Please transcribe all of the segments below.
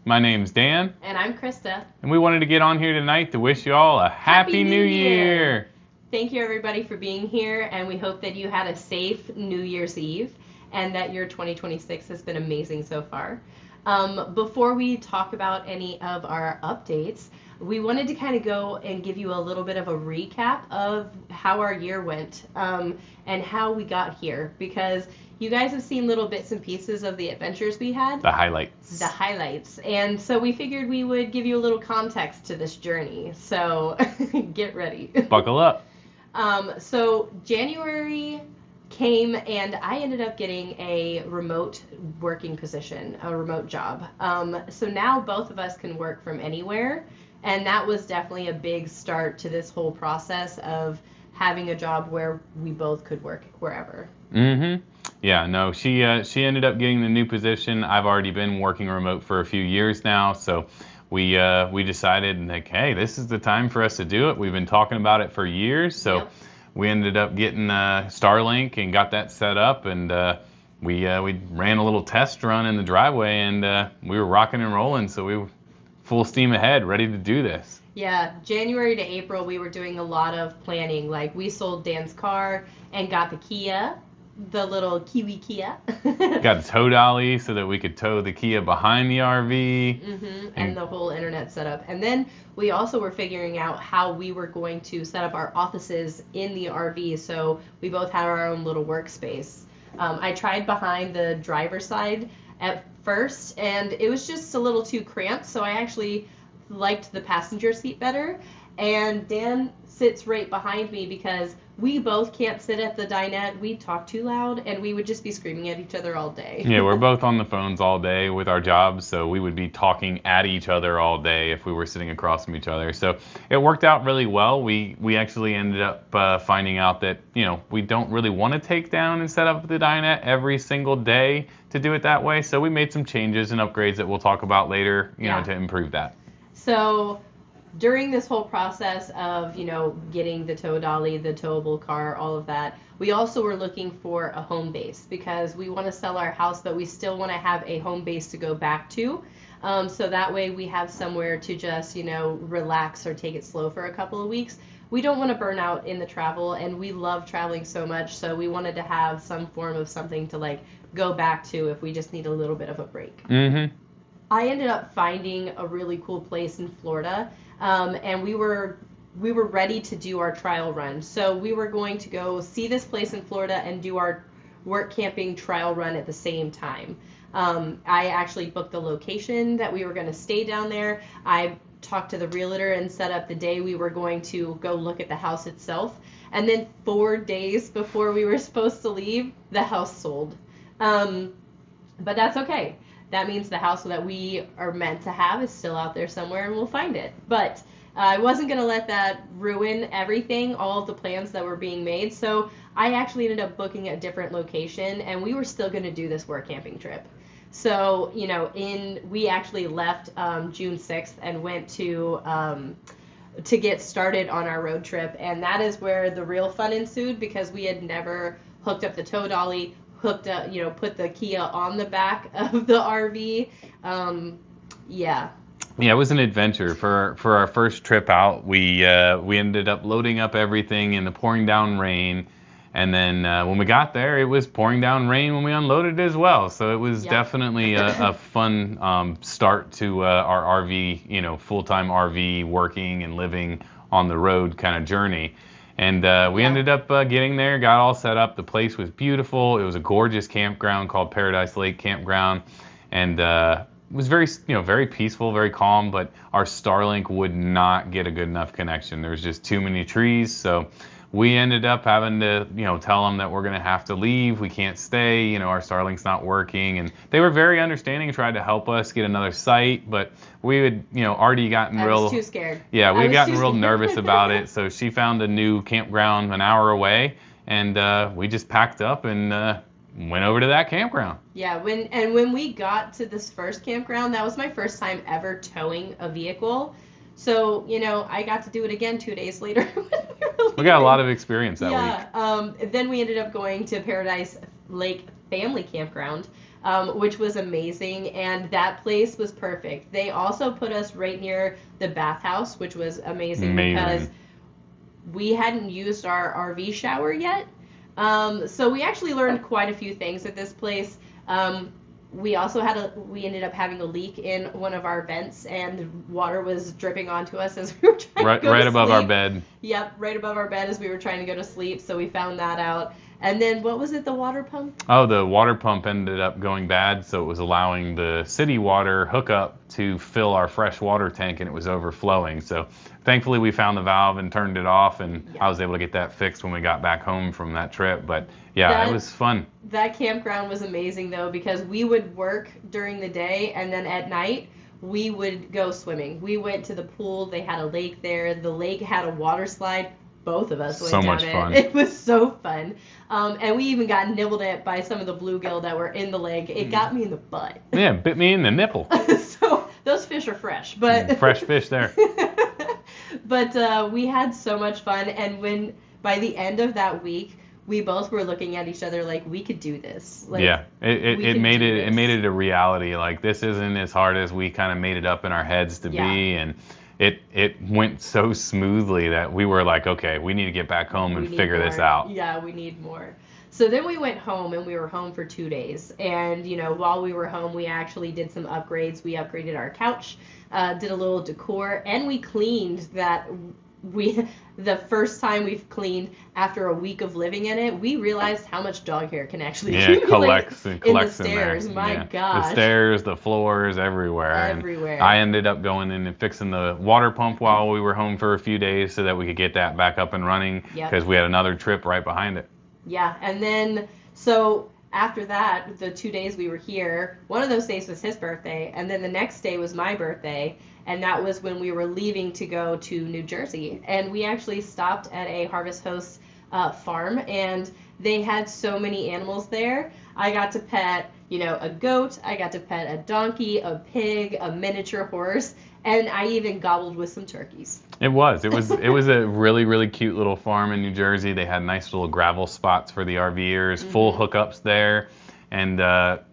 My name's Dan. And I'm Krista. And we wanted to get on here tonight to wish you all a Happy New Year. Thank you, everybody, for being here, and we hope that you had a safe New Year's Eve and that your 2026 has been amazing so far. Before we talk about any of our updates, we wanted to kind of go and give you a little bit of a recap of how our year went and how we got here, because you guys have seen little bits and pieces of the adventures we had. The highlights. And so we figured we would give you a little context to this journey. So get ready. Buckle up. So January came and I ended up getting a remote working position, a remote job. So now both of us can work from anywhere. And that was definitely a big start to this whole process of having a job where we both could work wherever. Mm-hmm. Yeah, no, she ended up getting the new position. I've already been working remote for a few years now, so we decided, like, hey, this is the time for us to do it. We've been talking about it for years, so yep. We ended up getting Starlink and got that set up, and we ran a little test run in the driveway, and we were rocking and rolling, so we were full steam ahead, ready to do this. Yeah, January to April, we were doing a lot of planning. Like, we sold Dan's car and got the Kia, the little Kiwi Kia. Got a tow dolly so that we could tow the Kia behind the RV. Mm-hmm. And the whole internet setup. And then we also were figuring out how we were going to set up our offices in the RV, so we both had our own little workspace. I tried behind the driver's side at first, and it was just a little too cramped, so I actually liked the passenger seat better. And Dan sits right behind me because we both can't sit at the dinette. We talk too loud, and we would just be screaming at each other all day. Yeah, we're both on the phones all day with our jobs, so we would be talking at each other all day if we were sitting across from each other. So it worked out really well. We actually ended up finding out that, we don't really want to take down and set up the dinette every single day to do it that way. So we made some changes and upgrades that we'll talk about later, to improve that. So during this whole process of, getting the tow dolly, the towable car, all of that, we also were looking for a home base because we want to sell our house, but we still want to have a home base to go back to. So that way we have somewhere to just, relax or take it slow for a couple of weeks. We don't want to burn out in the travel, and we love traveling so much, so we wanted to have some form of something to, go back to if we just need a little bit of a break. Mm-hmm. I ended up finding a really cool place in Florida, and we were ready to do our trial run. So we were going to go see this place in Florida and do our work camping trial run at the same time. I actually booked the location that we were going to stay down there. I talked to the realtor and set up the day we were going to go look at the house itself. And then 4 days before we were supposed to leave, the house sold. But that's okay. That means the house that we are meant to have is still out there somewhere, and we'll find it. But I wasn't going to let that ruin everything, all of the plans that were being made. So I actually ended up booking a different location, and we were still going to do this work camping trip. So, we actually left June 6th and went to get started on our road trip. And that is where the real fun ensued, because we had never hooked up the tow dolly, put the Kia on the back of the RV. Yeah, it was an adventure. For our first trip out, we ended up loading up everything in the pouring down rain, and then when we got there, it was pouring down rain when we unloaded as well. So it was definitely a fun start to our RV, full-time RV working and living on the road kind of journey. And we ended up getting there, got all set up. The place was beautiful. It was a gorgeous campground called Paradise Lake Campground. And it was very, very peaceful, very calm. But our Starlink would not get a good enough connection. There was just too many trees. So we ended up having to, tell them that we're going to have to leave. We can't stay. Our Starlink's not working. And they were very understanding and tried to help us get another site. But we had, already gotten I was too scared. Yeah, we'd gotten real nervous about it. So she found a new campground an hour away. And we just packed up and went over to that campground. Yeah, when we got to this first campground, that was my first time ever towing a vehicle. So, I got to do it again 2 days later. We got a lot of experience that week. Yeah. Then we ended up going to Paradise Lake Family Campground. which was amazing. And that place was perfect. They also put us right near the bathhouse, which was amazing. Because we hadn't used our RV shower yet. So we actually learned quite a few things at this place. We also we ended up having a leak in one of our vents, and water was dripping onto us as we were trying to go to sleep. Right above our bed. Yep, right above our bed as we were trying to go to sleep. So we found that out. And then what was it, the water pump? Oh, the water pump ended up going bad, so it was allowing the city water hookup to fill our fresh water tank, and it was overflowing. So thankfully we found the valve and turned it off, and I was able to get that fixed when we got back home from that trip. But yeah, it was fun. That campground was amazing, though, because we would work during the day, and then at night we would go swimming. We went to the pool. They had a lake there. The lake had a water slide. Both of us went down it. So much fun. It was so fun. And we even got nibbled at by some of the bluegill that were in the lake. It got me in the butt. Yeah, bit me in the nipple. So those fish are fresh. But fresh fish there. But we had so much fun. And by the end of that week, we both were looking at each other like, we could do this. Like, yeah, it made it a reality. Like, this isn't as hard as we kind of made it up in our heads to be. And it went so smoothly that we were like, okay, we need to get back home and figure this out. Yeah, we need more. So then we went home, and we were home for 2 days. And, while we were home, we actually did some upgrades. We upgraded our couch, did a little decor, and we cleaned that. The first time we've cleaned after a week of living in it, we realized how much dog hair can actually collects in the stairs. In there. My gosh. The stairs, the floors, everywhere. And I ended up going in and fixing the water pump while we were home for a few days so that we could get that back up and running because we had another trip right behind it. Yeah, and then so after that, the 2 days we were here, one of those days was his birthday, and then the next day was my birthday. And that was when we were leaving to go to New Jersey. And we actually stopped at a Harvest Host farm, and they had so many animals there. I got to pet, a goat. I got to pet a donkey, a pig, a miniature horse, and I even gobbled with some turkeys. It was a really, really cute little farm in New Jersey. They had nice little gravel spots for the RVers, full hookups there. And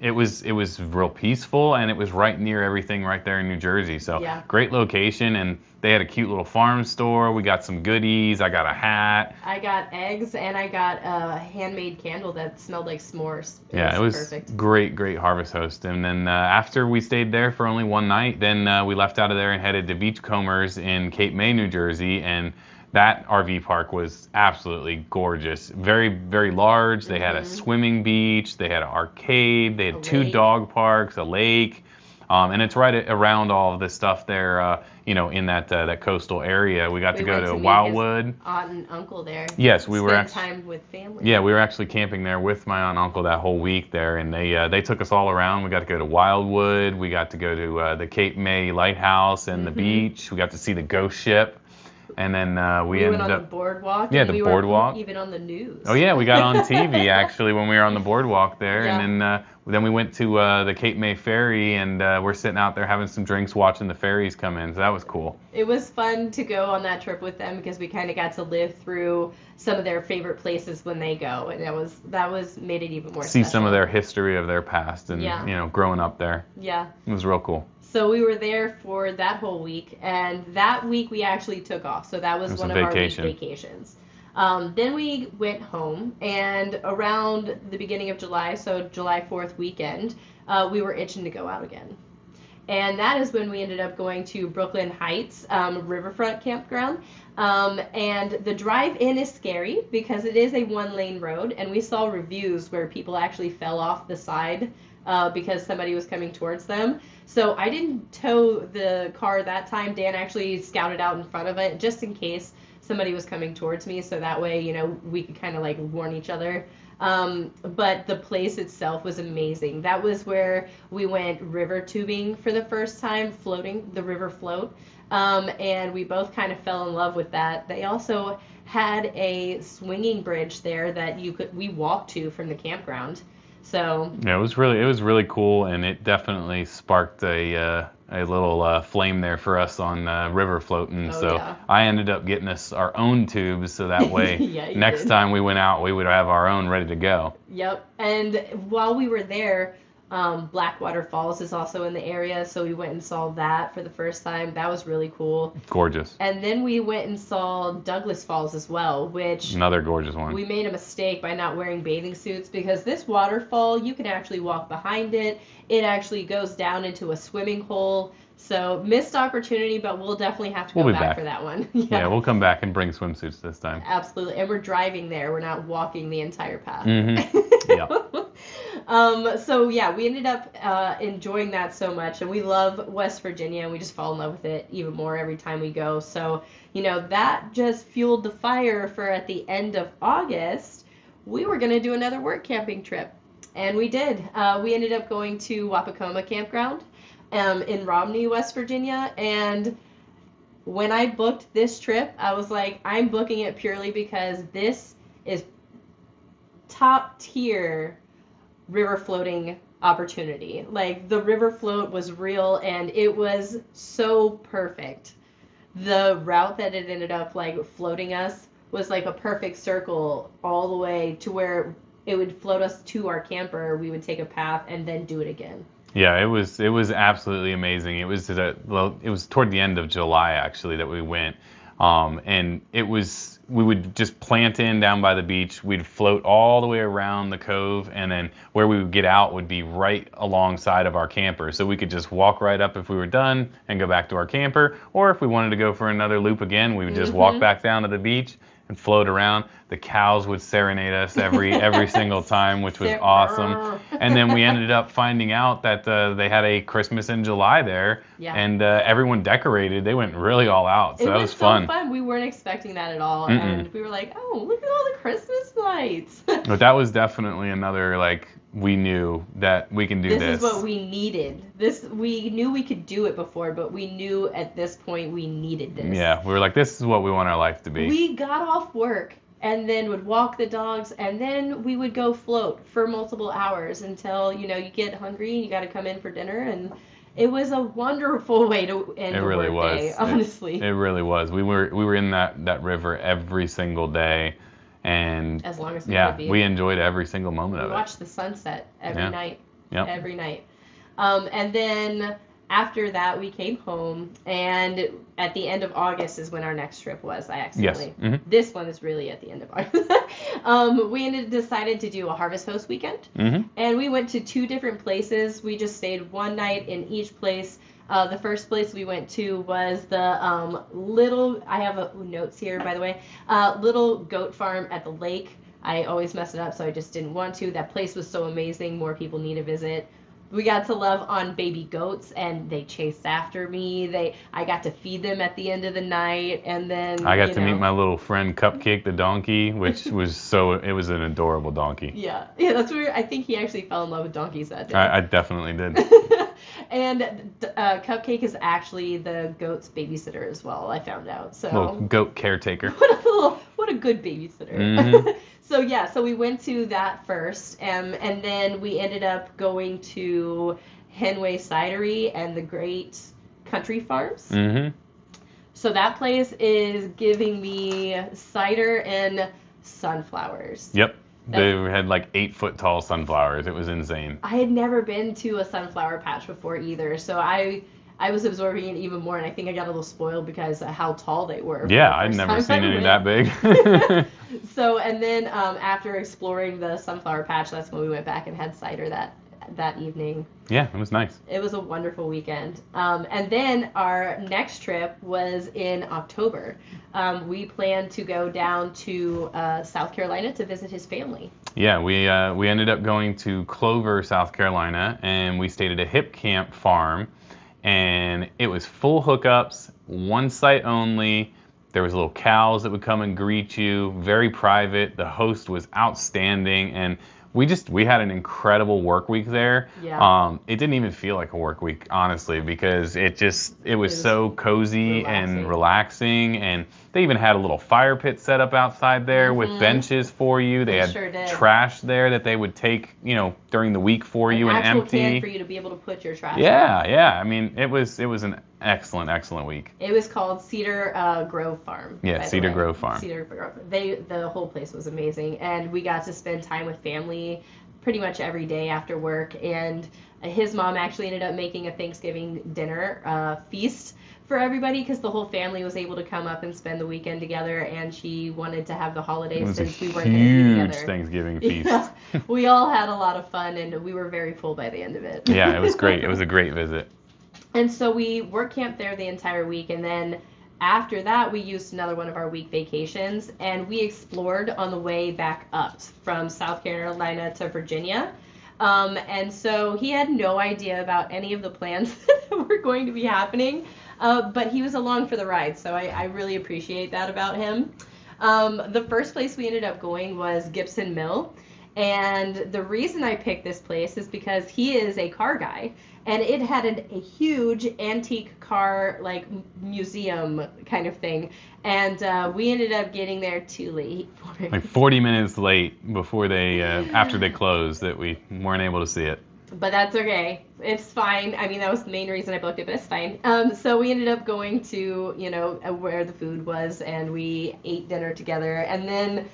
it was real peaceful, and it was right near everything right there in New Jersey. So great location, and they had a cute little farm store. We got some goodies. I got a hat. I got eggs, and I got a handmade candle that smelled like s'mores. It was perfect. Great Harvest Host. And then after we stayed there for only one night, then we left out of there and headed to Beachcombers in Cape May, New Jersey, and that RV park was absolutely gorgeous. Very, very large. They had a swimming beach. They had an arcade. They had two dog parks, a lake. And it's right around all of this stuff there, in that coastal area. We got to go to Wildwood. Aunt and uncle there. Yes, we were actually time with family. Yeah, we were actually camping there with my aunt and uncle that whole week there, and they took us all around. We got to go to Wildwood. We got to go to the Cape May Lighthouse and the beach. We got to see the ghost ship. And then we ended went on up the boardwalk. Yeah, the boardwalk. Were even on the news. Oh yeah, we got on TV actually when we were on the boardwalk there, and then we went to the Cape May ferry, and we're sitting out there having some drinks, watching the ferries come in. So that was cool. It was fun to go on that trip with them because we kind of got to live through some of their favorite places when they go, and that was made it even more See special. some of their history of their past and growing up there. Yeah. It was real cool. So we were there for that whole week, and that week we actually took off. So that was one of our week vacations. Then we went home, and around the beginning of July, so July 4th weekend, we were itching to go out again. And that is when we ended up going to Brooklyn Heights Riverfront Campground. And the drive-in is scary because it is a one-lane road, and we saw reviews where people actually fell off the side because somebody was coming towards them. So I didn't tow the car that time. Dan actually scouted out in front of it just in case somebody was coming towards me, so that way, we could kind of like warn each other. But the place itself was amazing. That was where we went river tubing for the first time, floating, the river float. And we both kind of fell in love with that. They also had a swinging bridge there that we walked to from the campground. So yeah, it was really cool, and it definitely sparked a little flame there for us on river floating. I ended up getting us our own tubes, so that way next time we went out, we would have our own ready to go. Yep. And while we were there, Blackwater Falls is also in the area, so we went and saw that for the first time. That was really cool. Gorgeous. And then we went and saw Douglas Falls as well, which... Another gorgeous one. We made a mistake by not wearing bathing suits because this waterfall, you can actually walk behind it. It actually goes down into a swimming hole. So, missed opportunity, but we'll definitely have to go back for that one. Yeah, we'll come back and bring swimsuits this time. Absolutely. And we're driving there. We're not walking the entire path. Mm-hmm. Yeah. So, yeah, we ended up enjoying that so much. And we love West Virginia, and we just fall in love with it even more every time we go. So, that just fueled the fire for at the end of August, we were going to do another work camping trip. And we did. We ended up going to Wapocoma Campground. In Romney, West Virginia, and when I booked this trip, I was like, I'm booking it purely because this is top tier river floating opportunity. Like, the river float was real, and it was so perfect. The route that it ended up, floating us was like a perfect circle all the way to where it would float us to our camper. We would take a path and then do it again. Yeah, it was absolutely amazing. It was toward the end of July actually that we went, and we would just plant in down by the beach. We'd float all the way around the cove, and then where we would get out would be right alongside of our camper. So we could just walk right up if we were done and go back to our camper, or if we wanted to go for another loop again, we would just walk back down to the beach and float around. The cows would serenade us every single time, which was awesome. And then we ended up finding out that they had a Christmas in July there, and everyone decorated. They went really all out, so that was fun. It was so fun. We weren't expecting that at all, and we were like, oh, look at all the Christmas lights. But that was definitely another, we knew that we can do this. This is what we needed. We knew we could do it before, but we knew at this point we needed this. Yeah, we were like, this is what we want our life to be. We got off work and then would walk the dogs, and then we would go float for multiple hours until, you get hungry and you got to come in for dinner, and it was a wonderful way to end a work day, honestly. It really was. We were in that river every single day. And as long as could be. We enjoyed every single moment of it. We watched the sunset every night. Yep. Every night. And then after that, we came home, and at the end of August is when our next trip was. Yes. Mm-hmm. This one is really at the end of August. We decided to do a Harvest Host weekend, and we went to 2 different places. We just stayed one night in each place. The first place we went to was the little, I have notes here, by the way, little goat farm at the lake. I always mess it up, so I just didn't want to. That place was so amazing. More people need to visit. We got to love on baby goats, and they chased after me. I got to feed them at the end of the night, and then I got to meet my little friend Cupcake the donkey, which was it was an adorable donkey. Yeah, that's where I think he actually fell in love with donkeys that day. I definitely did. And Cupcake is actually the goat's babysitter as well, I found out. So little goat caretaker. What a good babysitter. Mm-hmm. So we went to that first, and then we ended up going to Henway Cidery and the Great Country Farms. Mm-hmm. So that place is giving me cider and sunflowers. Yep. They had 8-foot tall sunflowers. It was insane. I had never been to a sunflower patch before either, so I was absorbing it even more, and I think I got a little spoiled because of how tall they were. Yeah, I'd never seen any that big. So, and then after exploring the sunflower patch, that's when we went back and had cider that evening. Yeah, it was nice. It was a wonderful weekend. And then our next trip was in October. We planned to go down to South Carolina to visit his family. Yeah, we ended up going to Clover, South Carolina, and we stayed at a hip camp farm. And it was full hookups, one site only. There was little cows that would come and greet you, very private. The host was outstanding, and we had an incredible work week there. Yeah. It didn't even feel like a work week, honestly, because it was so cozy and relaxing, and they even had a little fire pit set up outside there with benches for you. They had trash there that they would take, during the week for you and empty. Can for you to be able to put your trash. Yeah. I mean, it was an excellent week. It was called Cedar Grove Farm. Yeah, Cedar Grove Farm. Cedar Grove. The whole place was amazing, and we got to spend time with family, pretty much every day after work, and his mom actually ended up making a Thanksgiving dinner feast for everybody because the whole family was able to come up and spend the weekend together, and she wanted to have the holidays since we weren't going to be together. Huge Thanksgiving feast. Yeah, we all had a lot of fun, and we were very full by the end of it. Yeah, it was great. It was a great visit. And so we work camped there the entire week, and then after that, we used another one of our week vacations, and we explored on the way back up from South Carolina to Virginia. And so he had no idea about any of the plans that were going to be happening, but he was along for the ride, so I really appreciate that about him. The first place we ended up going was Gibson Mill, and the reason I picked this place is because he is a car guy, and it had a huge antique car, like, museum kind of thing, and we ended up getting there too late. Like 40 minutes late before they, after they closed, that we weren't able to see it. But that's okay. It's fine. I mean, that was the main reason I booked it, but it's fine. So we ended up going to, where the food was, and we ate dinner together. And then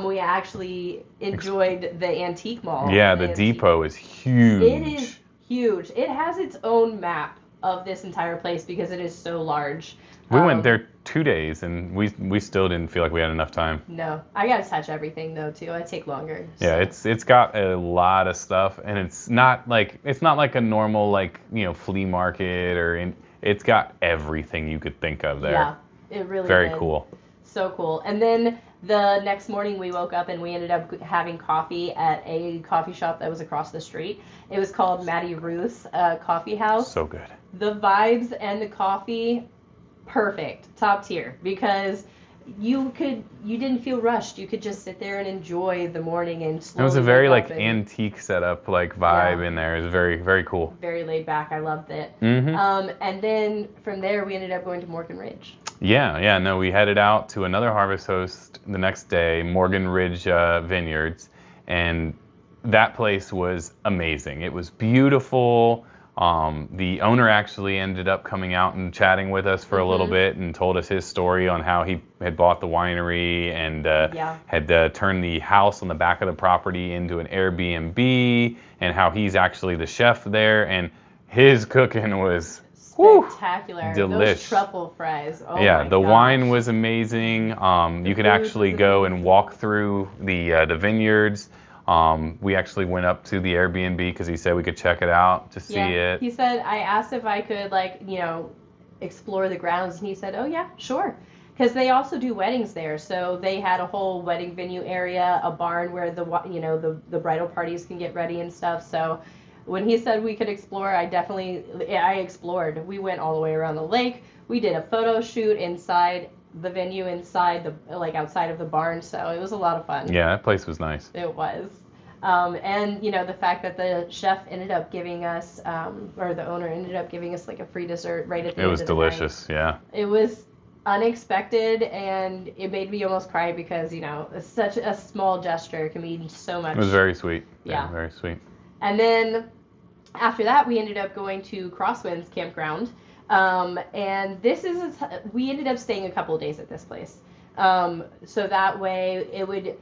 we actually enjoyed the antique mall. Yeah, the depot is huge. It is huge. It has its own map of this entire place because it is so large. We went there 2 days, and we still didn't feel like we had enough time. No, I gotta touch everything though too. I take longer. So. Yeah, it's got a lot of stuff, and it's not like a normal flea market it's got everything you could think of there. Yeah, it really very did. Cool. So cool. And then the next morning we woke up and we ended up having coffee at a coffee shop that was across the street. It was called Mattie Ruth's Coffee House. So good. The vibes and the coffee, perfect, top tier, because you didn't feel rushed. You could just sit there and enjoy the morning and slowly. It was a very antique setup vibe in there. It was very, very cool. Very laid back. I loved it. Mm-hmm. And then from there we ended up going to Morgan Ridge. Yeah. No, we headed out to another Harvest Host the next day, Morgan Ridge Vineyards, and that place was amazing. It was beautiful. The owner actually ended up coming out and chatting with us for a little bit and told us his story on how he had bought the winery and had turned the house on the back of the property into an Airbnb, and how he's actually the chef there, and his cooking was spectacular. Delish. Those truffle fries. Oh yeah, my the gosh. wine was amazing. You could actually go and walk through the vineyards. We actually went up to the Airbnb because he said we could check it out to see it. He said, I asked if I could explore the grounds, and he said, oh yeah, sure. Because they also do weddings there, so they had a whole wedding venue area, a barn where the bridal parties can get ready and stuff. So when he said we could explore, I explored. We went all the way around the lake. We did a photo shoot inside the venue, inside outside of the barn. So it was a lot of fun. Yeah, that place was nice. It was. And the fact that the chef ended up giving us, or the owner ended up giving us a free dessert right at the end of the night. It was delicious, yeah. It was unexpected, and it made me almost cry because, such a small gesture can mean so much. It was very sweet. Yeah. Very sweet. And then after that, we ended up going to Crosswinds Campground. And we ended up staying a couple of days at this place. So that way it would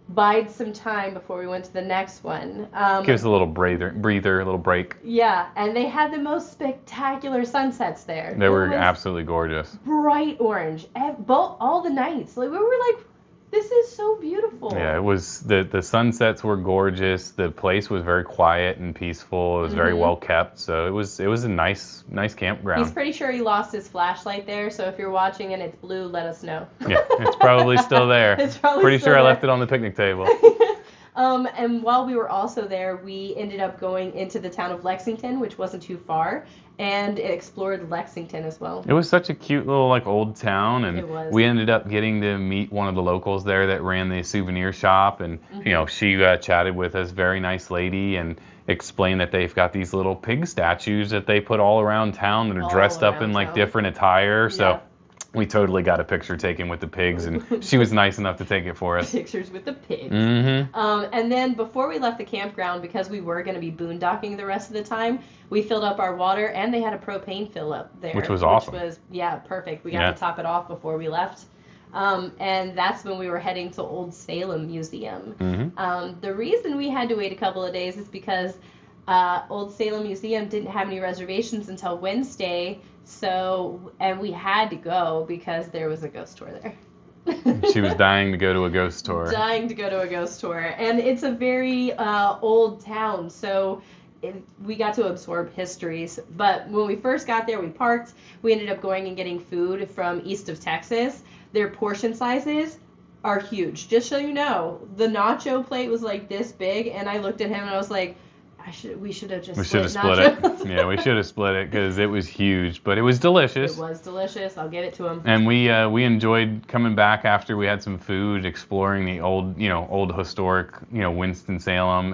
bide some time before we went to the next one. Gives a little breather, a little break. Yeah, and they had the most spectacular sunsets there. They were absolutely gorgeous. Bright orange, all the nights. We were like, this is so beautiful. Yeah, it was, the sunsets were gorgeous. The place was very quiet and peaceful. It was very well kept. So it was a nice campground. He's pretty sure he lost his flashlight there. So if you're watching and it's blue, let us know. Yeah, it's probably still there. It's probably pretty still sure there. I left it on the picnic table. And while we were also there, we ended up going into the town of Lexington, which wasn't too far, and explored Lexington as well. It was such a cute little old town, and It was. we ended up getting to meet one of the locals there that ran the souvenir shop, and she chatted with us, very nice lady, and explained that they've got these little pig statues that they put all around town that are dressed up in different attire. So we totally got a picture taken with the pigs, and she was nice enough to take it for us. Pictures with the pigs. Mm-hmm. And then before we left the campground, because we were going to be boondocking the rest of the time, we filled up our water, and they had a propane fill up there. Which was awesome. Which was, perfect. We got to top it off before we left. And that's when we were heading to Old Salem Museum. Mm-hmm. The reason we had to wait a couple of days is because Old Salem Museum didn't have any reservations until Wednesday, and we had to go because there was a ghost tour there. She was dying to go to a ghost tour. Dying to go to a ghost tour. And it's a very old town, so we got to absorb histories. But when we first got there, we parked. We ended up going and getting food from east of Texas. Their portion sizes are huge. Just so you know, the nacho plate was like this big, and I looked at him and I was like, we should have just split it. Yeah, we should have split it because it was huge, but it was delicious. It was delicious. I'll give it to him. And we enjoyed coming back after we had some food, exploring the old historic, Winston-Salem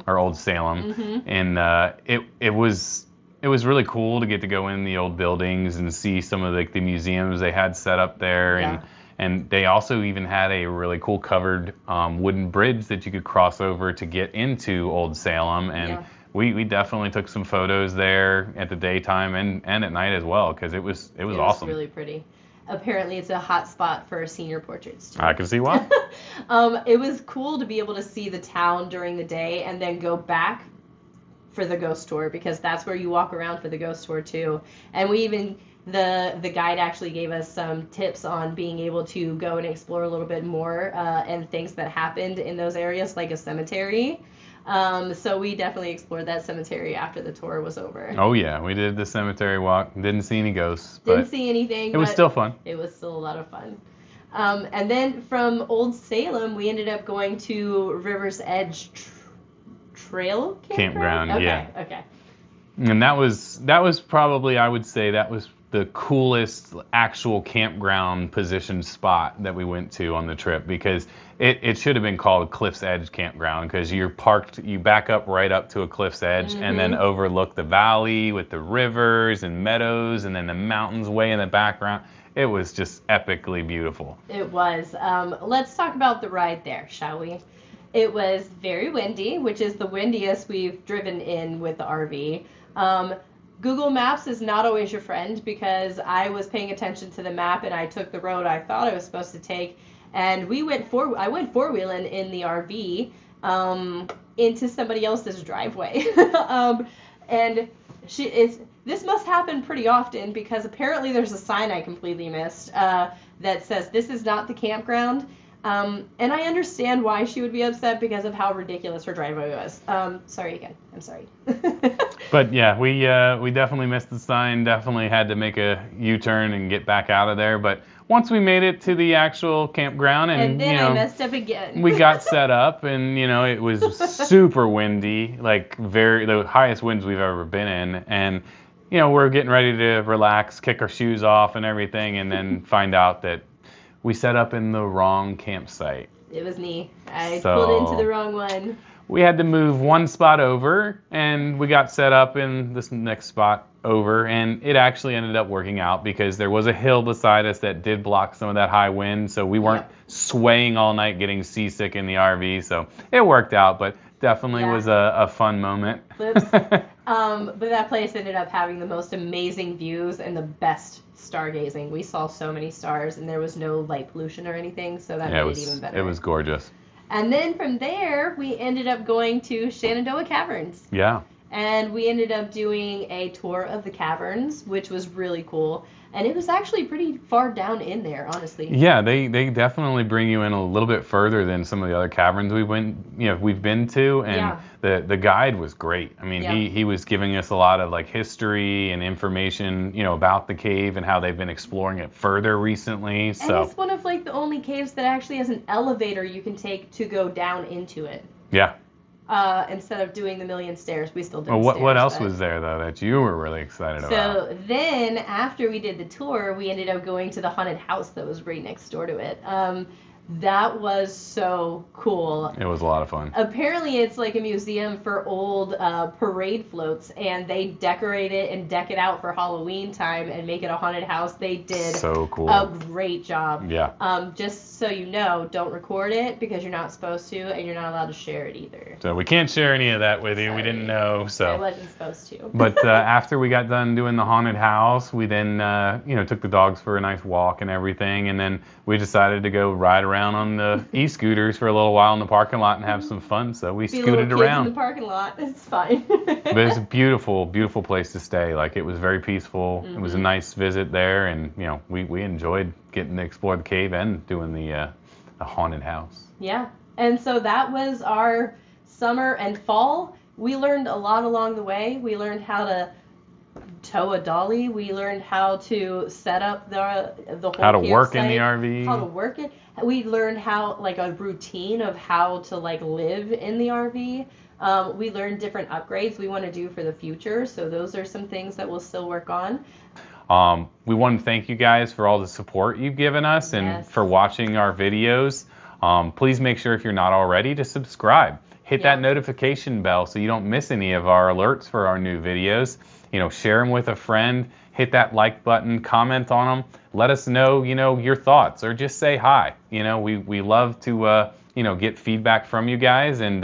Old Salem. Mm-hmm. And it was really cool to get to go in the old buildings and see some of the museums they had set up there. Yeah. And they also even had a really cool covered wooden bridge that you could cross over to get into Old Salem. And we definitely took some photos there at the daytime and at night as well, because it was awesome. It was really pretty. Apparently it's a hot spot for senior portraits too. I can see why. It was cool to be able to see the town during the day and then go back for the ghost tour, because that's where you walk around for the ghost tour too. And we even... The guide actually gave us some tips on being able to go and explore a little bit more and things that happened in those areas, like a cemetery. So we definitely explored that cemetery after the tour was over. Oh yeah, we did the cemetery walk. Didn't see any ghosts. Didn't see anything. It was still fun. It was still a lot of fun. And then from Old Salem, we ended up going to River's Edge Trail Campground. Okay, yeah. Okay. And that was probably, I would say, that was the coolest actual campground positioned spot that we went to on the trip, because it should have been called Cliff's Edge Campground, because you back up right up to a cliff's edge and then overlook the valley with the rivers and meadows and then the mountains way in the background. It was just epically beautiful. It was. Let's talk about the ride there, shall we? It was very windy, which is the windiest we've driven in with the RV. Google Maps is not always your friend, because I was paying attention to the map and I took the road I thought I was supposed to take, and I went four-wheeling in the RV into somebody else's driveway. And this must happen pretty often, because apparently there's a sign I completely missed that says this is not the campground. And I understand why she would be upset, because of how ridiculous her driveway was. Sorry again. I'm sorry. But yeah, we definitely missed the sign. Definitely had to make a U-turn and get back out of there. But once we made it to the actual campground, and then I messed up again. We got set up, and it was super windy, like the highest winds we've ever been in, and we're getting ready to relax, kick our shoes off, and everything, and then find out that we set up in the wrong campsite. It was me. I pulled into the wrong one. We had to move one spot over, and we got set up in this next spot over, and it actually ended up working out, because there was a hill beside us that did block some of that high wind, so we weren't swaying all night getting seasick in the RV, so it worked out, but definitely was a fun moment. But that place ended up having the most amazing views and the best stargazing. We saw so many stars, and there was no light pollution or anything, so that made it even better. It was gorgeous. And then from there, we ended up going to Shenandoah Caverns. Yeah. And we ended up doing a tour of the caverns, which was really cool. And it was actually pretty far down in there, honestly. Yeah, they definitely bring you in a little bit further than some of the other caverns we've been to, and the guide was great. I mean, he was giving us a lot of history and information, about the cave and how they've been exploring it further recently. So and it's one of the only caves that actually has an elevator you can take to go down into it. Yeah. Instead of doing the million stairs, we still did stairs. What else but... was there, though, that you were really excited about? So then, after we did the tour, we ended up going to the haunted house that was right next door to it. That was so cool. It was a lot of fun. Apparently, it's like a museum for old parade floats, and they decorate it and deck it out for Halloween time and make it a haunted house. They did so cool. a great job. Yeah. Just so you know, don't record it because you're not supposed to, and you're not allowed to share it either. So we can't share any of that with you. Sorry. We didn't know. So I wasn't supposed to. But after we got done doing the haunted house, we then took the dogs for a nice walk and everything, and then we decided to go ride around on the e-scooters for a little while in the parking lot and have some fun. So we scooted around in the parking lot. It's fine. But it's a beautiful, beautiful place to stay. Like, it was very peaceful. Mm-hmm. It was a nice visit there, and we enjoyed getting to explore the cave and doing the haunted house. Yeah, and so that was our summer and fall. We learned a lot along the way. We learned how to tow a dolly. We learned how to set up the whole how to work in the campsite, RV. how to work it. We learned how, like, a routine of how to, like, live in the RV. We learned different upgrades we want to do for the future. So those are some things that we'll still work on. We want to thank you guys for all the support you've given us and for watching our videos. Please make sure, if you're not already, to subscribe. Hit that notification bell so you don't miss any of our alerts for our new videos. Share them with a friend. Hit that like button. Comment on them. Let us know, your thoughts, or just say hi. We love to, get feedback from you guys, and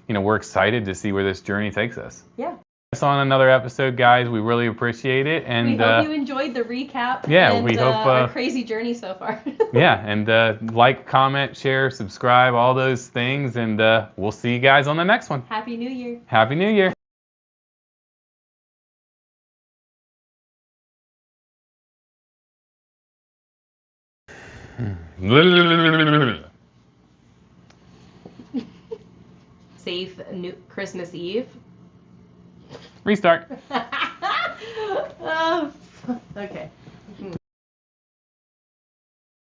we're excited to see where this journey takes us. Yeah. Us on another episode, guys. We really appreciate it, and we hope you enjoyed the recap. Yeah, and, we hope our crazy journey so far. Yeah, and like, comment, share, subscribe, all those things, and we'll see you guys on the next one. Happy New Year. Happy New Year. Safe Christmas Eve. Restart. Oh, okay.